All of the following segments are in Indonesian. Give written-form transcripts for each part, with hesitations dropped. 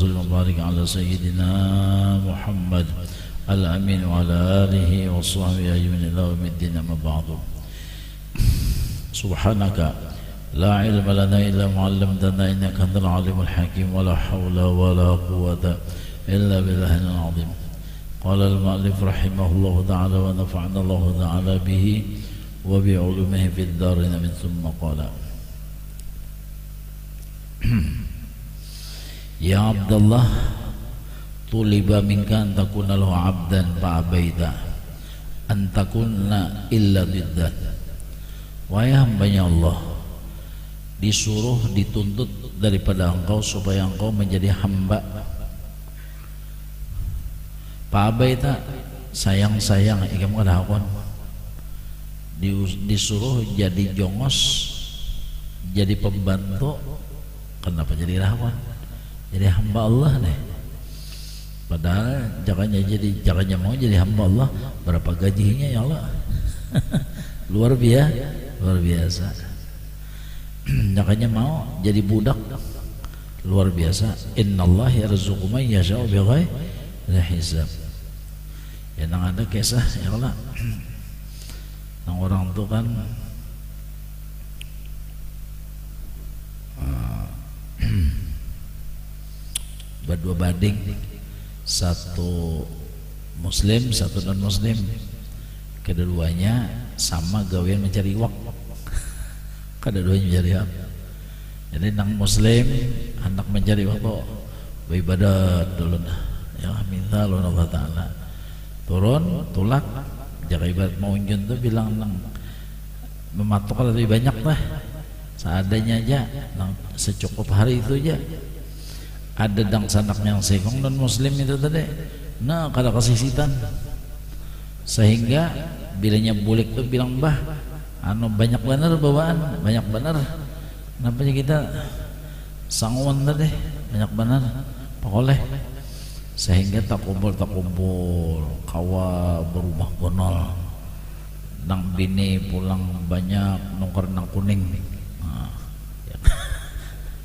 وسلم وبارك على سيدنا محمد الأمين وعلى آله وصحبه أجمعين إلى يوم الدين. أما بعد، سبحانك لا علم لنا إلا ما علمتنا إنك أنت العليم الحكيم ولا حول ولا قوة إلا بالله العظيم. قال المؤلف رحمه الله تعالى ونفعنا الله تعالى به وبعلومه في الدارين من ثم قال: يا عبد الله طلب منك أن تكون له عبدا فأبيت أن تكون إلا ضدا. Wahai hambanya Allah, disuruh dituntut daripada engkau supaya engkau menjadi hamba. Fa'abaita, sayang-sayang ikam kada hakon. Disuruh jadi jongos, jadi pembantu. Kenapa jadi rahwan? Jadi hamba Allah nih. Padahal jangannya mau jadi hamba Allah, berapa gajinya ya Allah? luar biasa. Jangannya mau jadi budak, luar biasa. Innallaha yarzuqu man yasha'u bighairi hisab. Ya nang ada kisah ya Allah. Nang orang tuh kan berdua banding, satu muslim satu non muslim, kedua-duanya sama gawean mencari wak, kedua-duanya mencari wak. Jadi nang muslim anak mencari wak kok beribadat dulu nah ya, minta Allah Ta'ala turun tulak jaga ibadat mau unjun tuh bilang nang mematok lebih banyak lah seadanya aja, nang secukup hari itu aja. Ada dang sanaknya yang sekong non muslim itu tadi, nah kada kasisitan, sehingga bilanya bulik tuh bilang bah, anu banyak bener bawaan, banyak bener, kenapa kita sanguan tadi banyak bener, pokoleh, sehingga tak kumpul kawa berubah bonol, nang bini pulang banyak nongkar nang kuning, nah,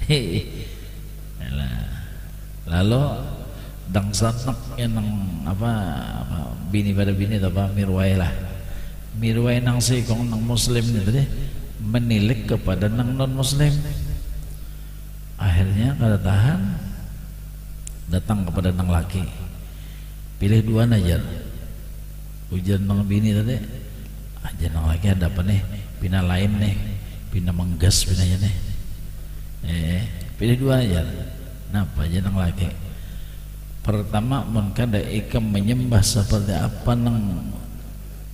ya. Lalu dang sanak yang nang apa bini pada bini atau apa mirwai nang sekong nang muslim itu deh menilik kepada nang non muslim. Akhirnya kada tahan datang kepada nang laki, pilih dua aja ujian nang bini tadi aja nang laki ada apa nih pina lain nih pina menggas pinanya nih pilih dua aja. Napa aja nang laki pertama mun kada ikam menyembah seperti apa nang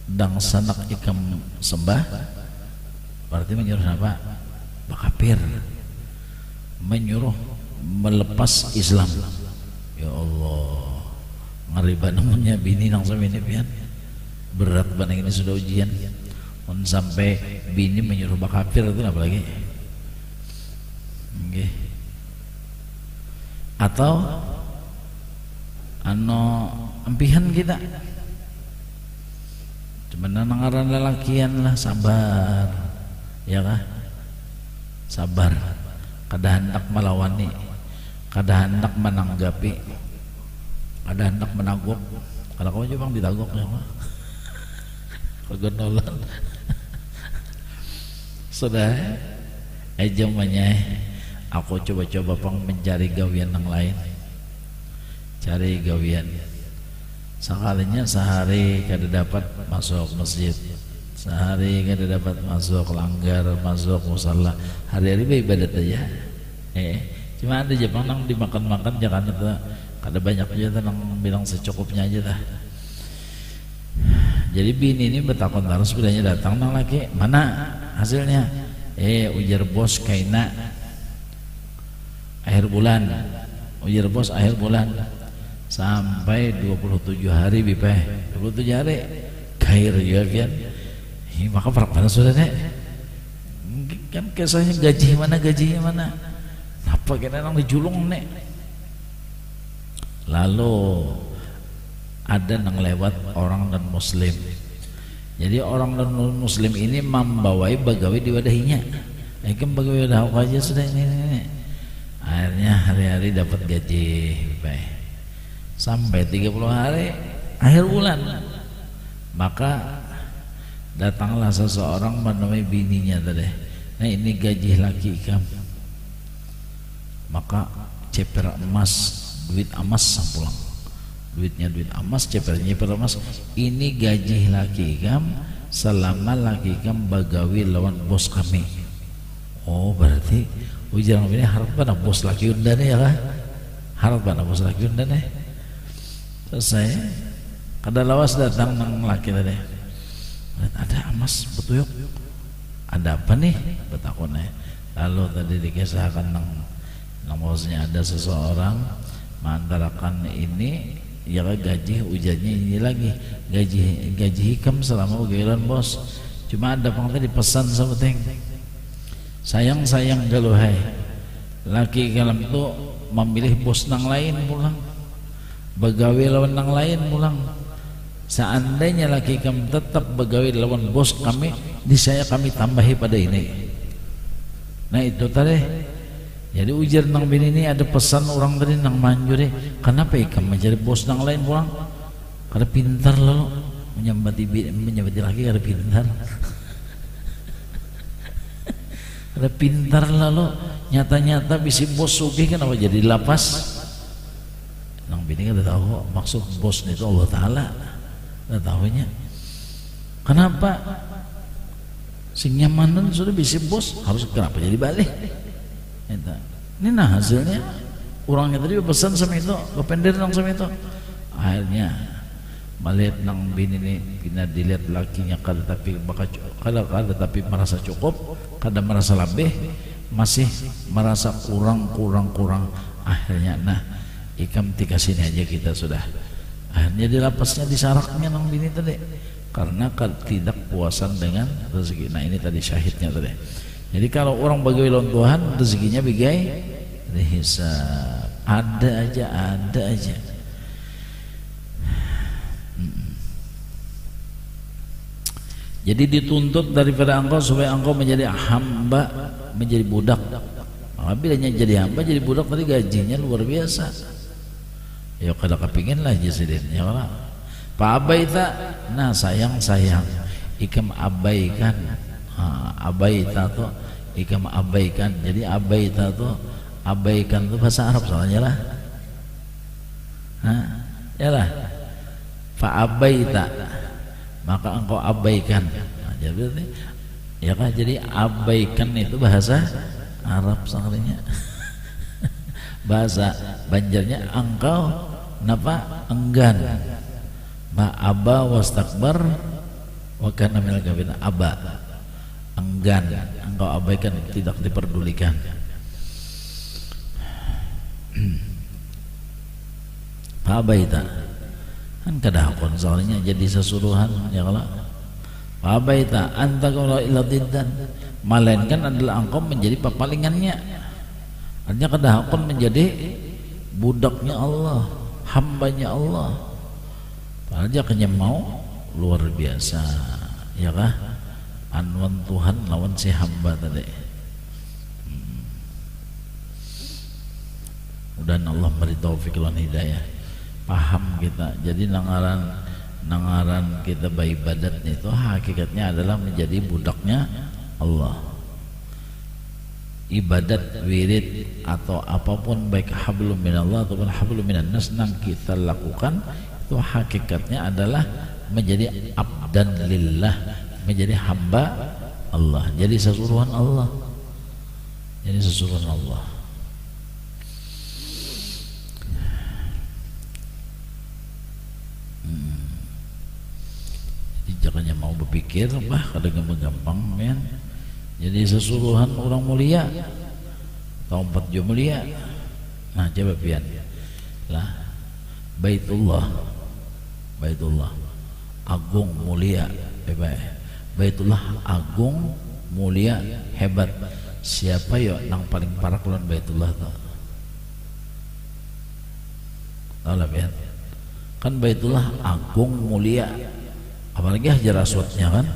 dang sanak ikam sembah, berarti menyuruh apa? Bakapir, menyuruh melepas Islam. Ya Allah, ngariba namanya bini nang sampai ini pian berat banget ini sudah ujian. Mun sampai bini menyuruh bakapir itu apa lagi? Okay. Atau empihan kita cuman nangaran lelakian lah, sabar ya kah, sabar, kada hendak melawani, kada hendak menanggapi, kada hendak menaguk. Kalau kau aja bang ditaguk ya mah kegonolan sudah aja manyai. Aku coba-coba pang mencari gawian yang lain, cari gawian. Sekalinya sehari kada dapat masuk masjid, sehari kada dapat masuk langgar, masuk musalla, hari-hari ibadat aja. Cuma ada aja pang nang dimakan-makan jangan ada kada banyak aja nang bilang secukupnya aja dah. Jadi bini ini betakon terus bilanya datang nang laki, mana hasilnya? Ujar bos kaina akhir bulan, ujar bos akhir bulan sampai 27 hari bipeh 27 hari kair ya kan. Maka perkara sudah nek kan kisahnya gajinya mana apa kena nang dijulung nek. Lalu ada nang lewat orang non muslim, jadi orang non muslim ini membawai bagawi diwadahinya. Ikem bagawi wadah aja sudah ini. Akhirnya hari-hari dapat gaji baik. Sampai 30 hari akhir bulan, maka datanglah seseorang menemui bininya tadi. Nah, ini gaji laki kamu. Maka ceper emas, duit emas pulang. Duitnya duit emas, cepernya ceper emas. Ini gaji laki kamu selama laki kamu bagawi lawan bos kami. Oh, berarti ujar ini harap pada bos laki undan ya lah. Harap pada bos laki undan ya. Selesai. Kada lawas datang nang laki tadi. Ada emas betuyuk. Ada apa nih? Betakonnya. Lalu tadi dikisahkan nang bosnya ada seseorang mengantarakan ini ya gaji ujarnya ini lagi gaji hikam selama pegawaian bos. Cuma ada pang tadi pesan sama teng. Sayang kalau hai laki kalam tu memilih bos nang lain pulang, begawe lawan nang lain pulang. Seandainya laki kami tetap begawe lawan bos kami, niscaya kami tambahi pada ini. Nah itu tadi. Jadi ujar nang bini ini ada pesan orang tadi nang manjur kenapa ikam mencari bos nang lain pulang? Karena pintar lalu menyambati laki karena pintar. Ada pintar lalu nyata-nyata bisi bos sugih kan apa jadi lapas. Nang bini kan tahu maksud bos itu Allah Taala. Dah tahunya. Kenapa? Sing nyamanan sudah bisi bos harus kenapa jadi balik? Ini nah hasilnya orangnya tadi pesan sama itu, kepender nang sama itu. Akhirnya melihat nang bini ini bina dilihat lakinya kada tapi merasa cukup, kada merasa lebih, masih merasa kurang. Akhirnya nah ikam tika sini aja kita sudah. Akhirnya dilapasnya disaraknya nang bini tadi karena tidak puasan dengan rezeki. Nah ini tadi syahidnya tadi. Jadi kalau orang bagi lawan Tuhan rezekinya bigai dihisab. Ada aja. Jadi dituntut daripada engkau supaya engkau menjadi hamba, menjadi budak. Maka bilanya jadi hamba, jadi budak tadi gajinya luar biasa. Ya kada kepingin lah jasidin ya lah. Pak abaita, nah sayang ikam abaikan. Abaita tuh ikam abaikan. Jadi abaita tuh abaikan tuh bahasa Arab soalnya lah. Ya lah. Fa abaita maka engkau abaikan. Nah, jadi ya kan jadi abaikan itu bahasa Arab soalnya. Bahasa Banjarnya engkau napa enggan. Ma aba wastakbar wa kana minal kafirin. Aba enggan, engkau abaikan, tidak diperdulikan. Pabaita kan kadakon soalnya jadi sesuruhan ya kalau pabaita anta kalau iladiddan melainkan adalah engkau menjadi papalingannya. Artinya kadakon menjadi budaknya Allah, hambanya Allah. Padahal dia mau luar biasa ya kah? Anwan Tuhan lawan si hamba tadi. Mudah-mudahan Allah beri taufik lan hidayah. Paham kita. Jadi nangaran kita beribadat itu hakikatnya adalah menjadi budaknya Allah. Ibadat wirid atau apapun baik hablum minallah ataupun hablum minan nas yang kita lakukan itu hakikatnya adalah menjadi abdan lillah, menjadi hamba Allah, jadi sesuruhan Allah, jadi sesuruhan Allah. Jadi jangannya mau berpikir kadang gampang men. Jadi sesuruhan orang mulia atau 4 jam mulia. Nah coba pian lah Baitullah agung mulia Baitullah agung mulia hebat. Siapa ya nang paling parah lawan Baitullah tuh? Tahu lah ya. Kan Baitullah agung mulia, apalagi Hajar Aswadnya kan.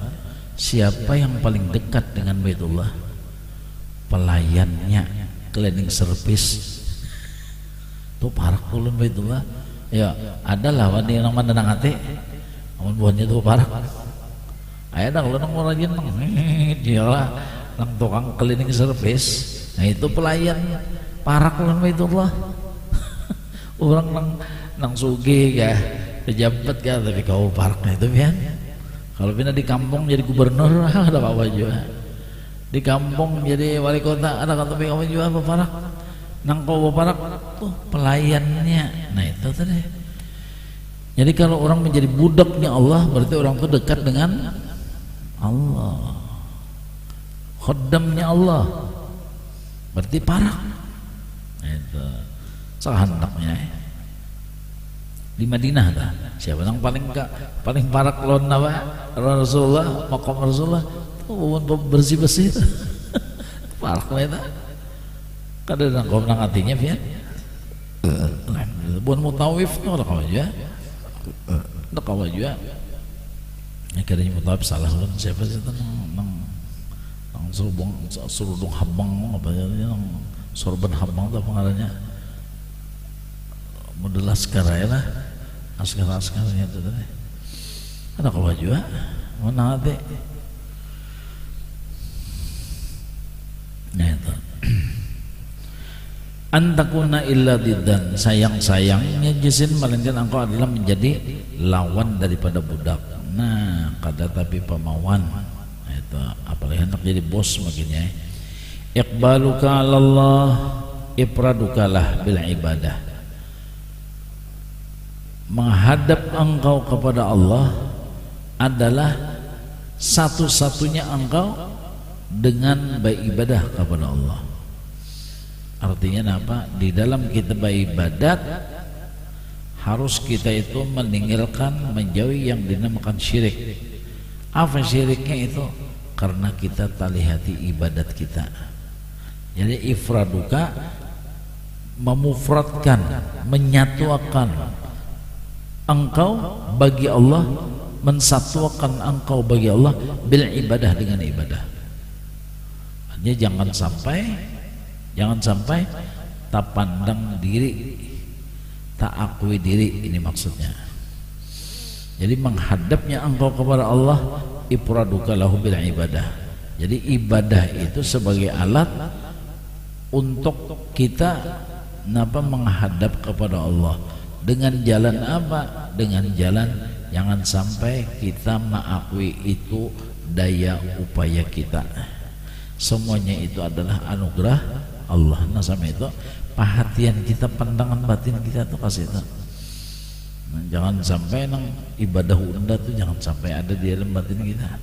Siapa yang paling dekat dengan Baitullah? Pelayannya, cleaning service tuh parak ulun baitullah ya adalah wani nang mana nang ate amun buahnya tuh parak aya dah ulun nang rajin nang dia lah nang tukang cleaning service. Nah itu pelayan parak ulun baitullah orang nang sugih ya pejabat ya tapi kau paraknya itu pian kalau pindah di kampung jadi gubernur ada apa juga di kampung jadi wali kota ada kata kamu juga apa parak nang kau parak tuh pelayannya. Nah itu tadi jadi kalau orang menjadi budaknya Allah berarti orang itu dekat dengan Allah, khaddamnya Allah berarti parak. Nah itu sehandaknya di Madinah dah siapa yang paling parak lawan apa Rasulullah maqam Rasulullah tuh bersih itu parak lah itu kada nang kau nang hatinya pian buat mutawif ora kau aja ndak kau aja ya kadang mutawif salah ulun siapa sih nang surudung habang apa ya nang sorban habang apa ngarannya model askar lah askar-askarnya itu tadi ada kau juga mana ada nah itu antakuna illa didan sayang-sayangnya jisin melainkan engkau adalah menjadi lawan daripada budak. Nah kada tapi pemawan nah, itu apalagi hendak jadi bos makinnya iqbaluka Allah ipradukalah bil ibadah menghadap engkau kepada Allah adalah satu-satunya engkau dengan beribadah kepada Allah. Artinya apa? Di dalam kita beribadat harus kita itu meninggalkan menjauhi yang dinamakan syirik. Apa syiriknya itu? Karena kita talihati ibadat kita. Jadi ifraduka memufradkan, menyatukan engkau bagi Allah, mensatukan engkau bagi Allah bil ibadah dengan ibadah. Artinya jangan sampai tak pandang diri, tak akui diri, ini maksudnya. Jadi menghadapnya engkau kepada Allah ifraduka lahu bil ibadah. Jadi ibadah itu sebagai alat untuk kita menghadap kepada Allah. Dengan jalan apa? Dengan jalan jangan sampai kita mengakui itu daya upaya kita. Semuanya itu adalah anugerah Allah. Nah sama itu perhatian kita, pandangan batin kita tuh kasih itu. Nah, jangan sampai nang ibadah unda tuh jangan sampai ada di dalam batin kita.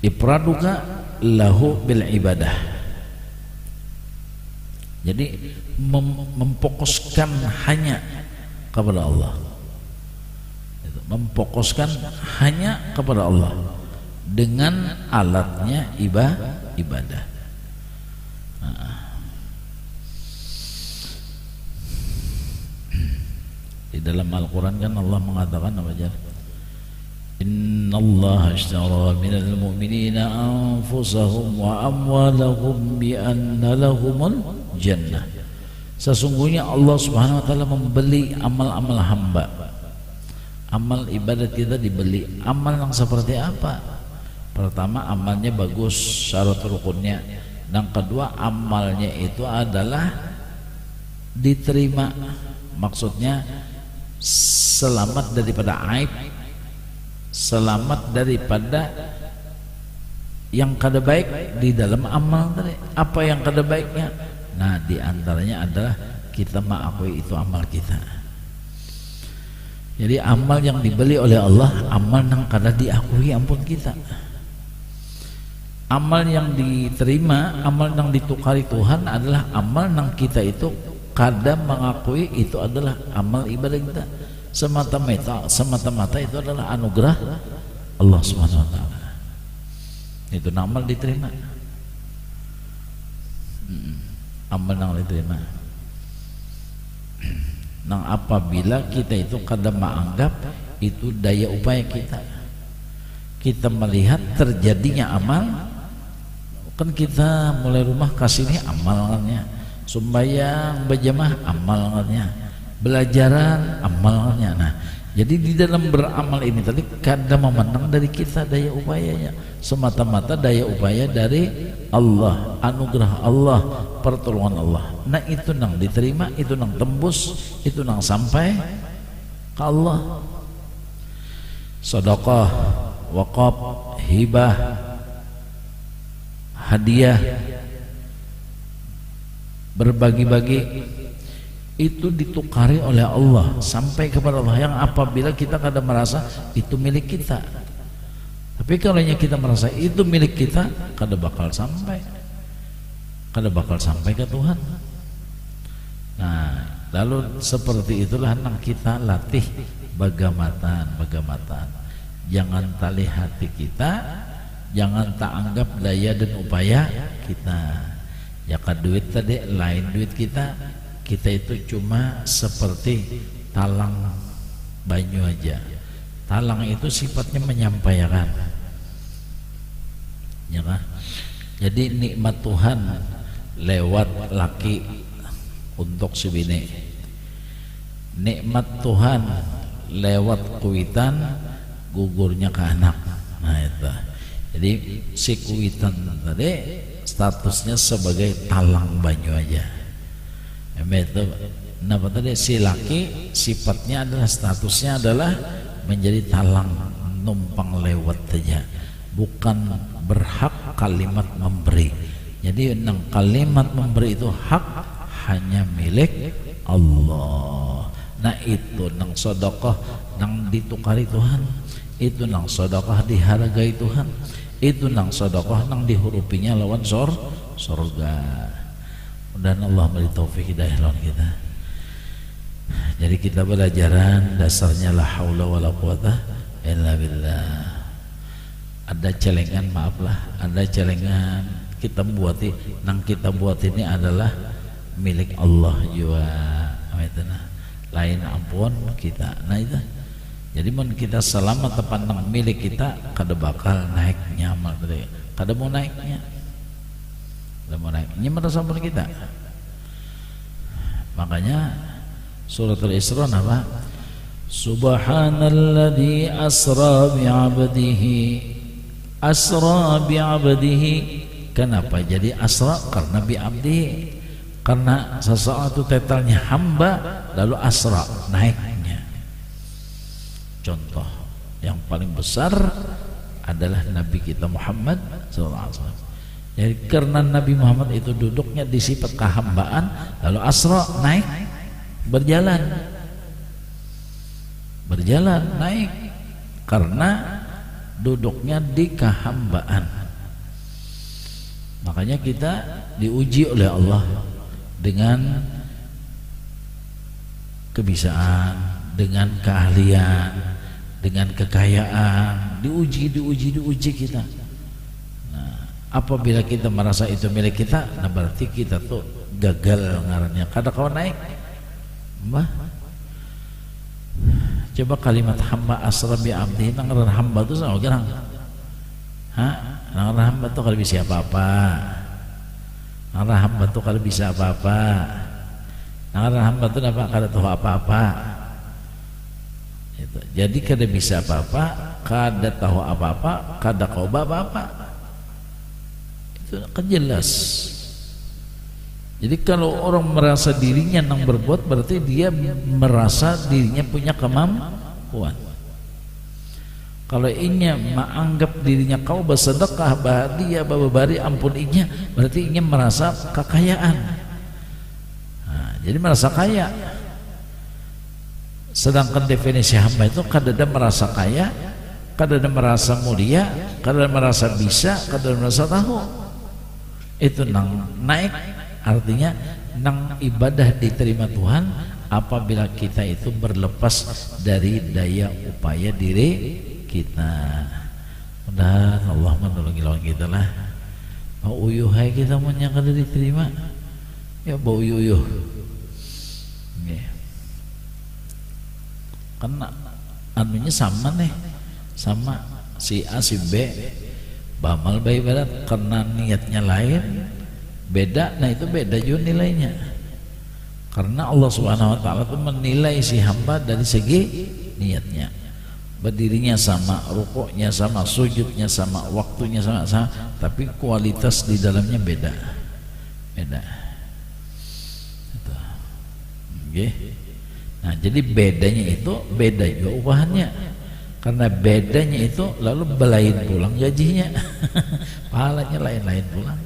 Ipraduka lahu bil ibadah. Jadi memfokuskan hanya kepada Allah, memfokuskan hanya kepada Allah dengan alatnya ibadah. Di dalam Al-Quran kan Allah mengatakan apa aja? Innallaha ashtara minal mu'minina anfusahum wa amwalahum bi anna lahumul jannah. Sesungguhnya Allah Subhanahu wa taala membeli amal-amal hamba. Amal ibadat kita dibeli. Amal yang seperti apa? Pertama, amalnya bagus, syarat rukunnya. Dan kedua, amalnya itu adalah diterima. Maksudnya selamat daripada aib, selamat daripada yang kada baik di dalam amal tadi. Apa yang kada baiknya? Nah, diantaranya adalah kita mengakui itu amal kita. Jadi amal yang dibeli oleh Allah, amal yang kada diakui ampun kita. Amal yang diterima, amal yang ditukari Tuhan adalah amal yang kita itu kada mengakui itu adalah amal ibadah kita. Semata-mata itu adalah anugerah Allah Subhanahu wa taala. Itu amal diterima. Amal yang diterima. Nah, apabila kita itu kada menganggap itu daya upaya kita, kita melihat terjadinya amal Kan kita mulai rumah kasih ini amalnya, sumbayang berjamaah amalnya, belajaran amalnya. Nah, jadi di dalam beramal ini tadi kadang memandang dari kita daya upayanya, semata-mata daya upaya dari Allah, anugerah Allah, pertolongan Allah. Nah itu nang diterima, itu nang tembus, itu nang sampai ke Allah. Sedekah, wakaf, hibah, hadiah, berbagi-bagi, itu ditukari oleh Allah sampai kepada Allah, yang apabila kita kadang merasa itu milik kita. Tapi kalau kita merasa itu milik kita, kadang bakal sampai ke Tuhan. Nah, lalu seperti itulah yang kita latih bagamatan. Jangan tali hati kita, jangan tak anggap daya dan upaya kita. Ya kan duit tadi lain duit kita itu cuma seperti talang banyu aja. Talang itu sifatnya menyampaikan, ya kan? Jadi nikmat Tuhan lewat laki untuk si bini, nikmat Tuhan lewat kuitan gugurnya ke anak. Nah itu, jadi si kuitan tadi statusnya sebagai talang banyu aja. Itu kenapa tadi si laki sifatnya adalah statusnya adalah menjadi talang numpang lewat saja, bukan berhak kalimat memberi. Jadi nang kalimat memberi itu hak hanya milik Allah. Nah itu nang sedekah nang ditukari Tuhan, itu nang sedekah dihargai Tuhan, itu nang sedekah nang dihurupinya lawan surga. Dan Allah beri taufik hidayah lawan kita. Jadi kita belajaran dasarnya la haula wala quwata illa billah. Ada celengan, maaflah, ada celengan kita buati, nang kita buat ini adalah milik Allah juga. Lain ampun kita. Nah itu. Jadi mun kita selamat tepan nang milik kita, kada bakal naiknya amal tadi. Kada mau naiknya. Kada mau naik. Ini merasa kita. Makanya Surat Al-Isra apa? Subhanalladzi asra bi'abdihi. Kenapa jadi asra? Karena bi'abdihi. Karena sesuatu tetalnya hamba, lalu asra naiknya. Contoh yang paling besar adalah Nabi kita Muhammad SAW. Jadi karena Nabi Muhammad itu duduknya di sifat kehambaan, lalu asra naik, berjalan naik karena duduknya di kehambaan. Makanya kita diuji oleh Allah dengan kebisaan, dengan keahlian, dengan kekayaan, diuji kita. Nah, apabila kita merasa itu milik kita, nah berarti kita tuh gagal ngarannya. Kada kau naik, mbah. Coba kalimat hamba asra bi abdi, ngaran hamba itu sama orang. Ngaran hamba tuh kalau bisa apa-apa. Ngaran hamba tuh kalau bisa apa-apa. Ngaran hamba tuh apa? Kada tahu apa-apa. Itu. Jadi kada bisa apa-apa, kada tahu apa-apa, kada kau apa-apa. Itu kan jelas. Jadi kalau orang merasa dirinya nang berbuat, berarti dia merasa dirinya punya kemampuan. Kalau inya menganggap dirinya kau bersedekah, bahagia, babari ampun inya, berarti inya merasa kekayaan. Nah, jadi merasa kaya. Sedangkan definisi hamba itu kadang merasa kaya, kadang merasa mulia, kadang merasa bisa, kadang merasa tahu. Itu nang naik, artinya nang ibadah diterima Tuhan apabila kita itu berlepas dari daya upaya diri kita. Mudah Allah menolongi lawan kita lah. Mau uyuh hai kita mau nyangka diterima, ya bau uyuh. Karena anunya sama nih, sama si A si B beramal beribadat karena niatnya lain beda. Nah itu beda juga nilainya, karena Allah Subhanahu wa taala itu menilai si hamba dari segi niatnya. Berdirinya sama, rukuknya sama, sujudnya sama, waktunya sama, tapi kualitas di dalamnya beda. Okay. Nah jadi bedanya itu beda juga upahannya, karena bedanya itu lalu belain pulang gajinya pahalanya lain-lain pulang.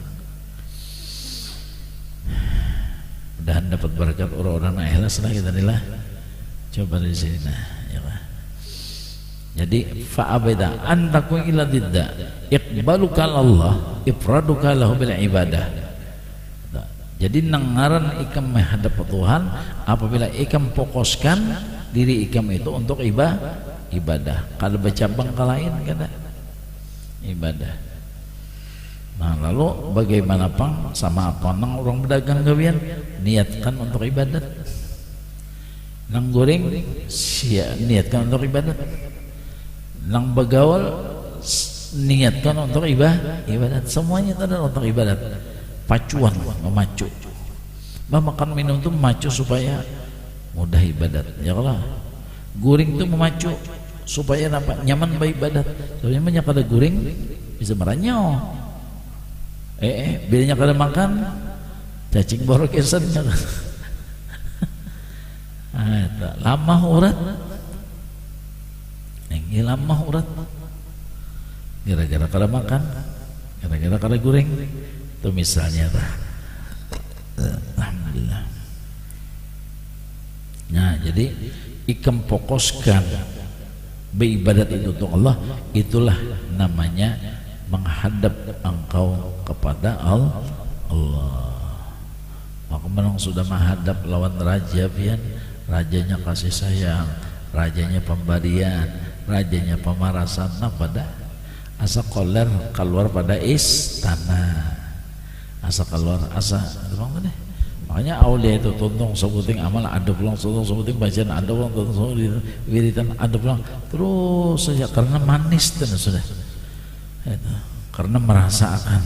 Mudahan dapat berkat orang-orang ikhlas lah kita nilah. Coba di sini nah, ya lah. Jadi fa'abada an takun illa didda iqbaluka Allah ifraduka lahu bil ibadah. Jadi nangaran ikam menghadap Tuhan apabila ikam fokuskan diri ikam itu untuk ibadah. Kalau bercabang ke lain kata ibadah. Nah lalu bagaimana pang sama apa nang orang berdagang gawian niatkan untuk ibadat, nang goreng niatkan untuk ibadat, nang begaul niatkan untuk ibadat, semuanya itu adalah untuk ibadat. Pacuan memacu, makan minum itu memacu supaya mudah ibadat. Ya Allah, goreng itu memacu supaya nampak nyaman beribadat. Soalnya banyak ada goreng bisa meranyau. Bilanya kada makan cacing borokesan lama urat ini lama urat gara-gara kada makan, gara-gara kada goreng itu misalnya alhamdulillah. Nah jadi ikam fokuskan beribadat itu untuk Allah, itulah namanya menghadap engkau kepada Allah. Maka menang sudah menghadap lawan raja pian, rajanya kasih sayang, rajanya pemberian, rajanya pemarasan. Nah pada asa koler keluar pada istana, asa keluar asa bang deh. Makanya aulia itu tuntung sebuting amal ada pulang, tuntung sebuting bacaan ada pulang, tuntung sebuting wiritan ada pulang, terus saja karena manis dan sudah. Itu. Karena merasakan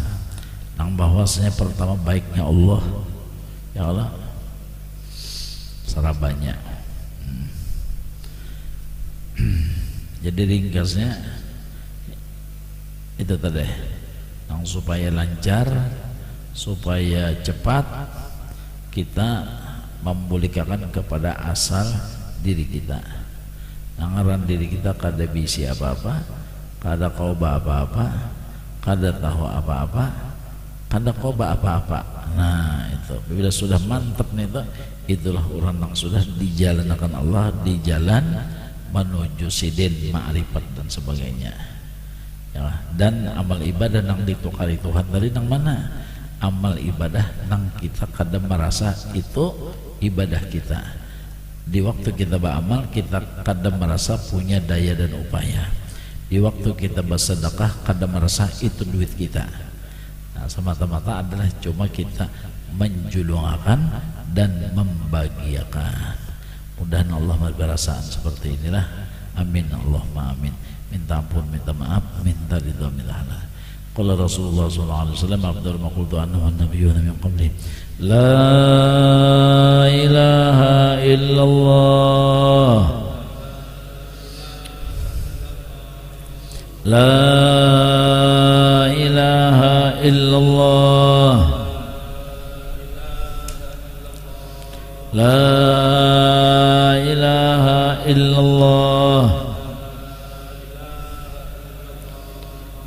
nang bahwasanya pertama baiknya Allah, ya Allah sarabanya. Jadi ringkasnya itu tadi nang supaya lancar, supaya cepat kita memulihkan kepada asal diri kita. Nangaran diri kita kada bisi apa-apa, kada qoba apa-apa, kada tahu apa-apa, kada qoba apa-apa. Nah itu bila sudah mantap nih itu, itulah orang yang sudah di jalan akan Allah, di jalan menuju sidin, ma'rifat dan sebagainya ya. Dan amal ibadah yang ditukari Tuhan tadi nang mana? Amal ibadah nang kita kadang merasa itu ibadah kita. Di waktu kita beramal kita kadang merasa punya daya dan upaya. Di waktu kita bersedekah kadang merasa itu duit kita. Nah, semata-mata adalah cuma kita menjulungakan dan membagiakan. Mudah-mudahan Allah berperasaan seperti inilah. Amin Allahumma amin. Minta ampun, minta maaf, minta ridha, minta halal. Qala Rasulullah sallallahu alaihi wasallam afdal ma qultu anhu wan nabiyyuna min qabli la ilaha illallah la ilaha illallah la ilaha illallah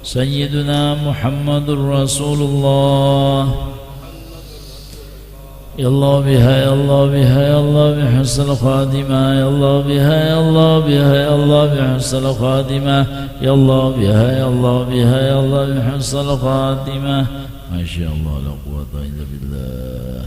Sayyiduna Muhammadur Rasulullah. Ya Allah biha, ya Allah biha, ya Allah bihusnul khatimah, ya Allah biha, ya Allah biha, ya Allah bihusnul khatimah, ya Allah biha, ya Allah biha, ya Allah bihusnul khatimah. Masya Allah la quwwata illa billah.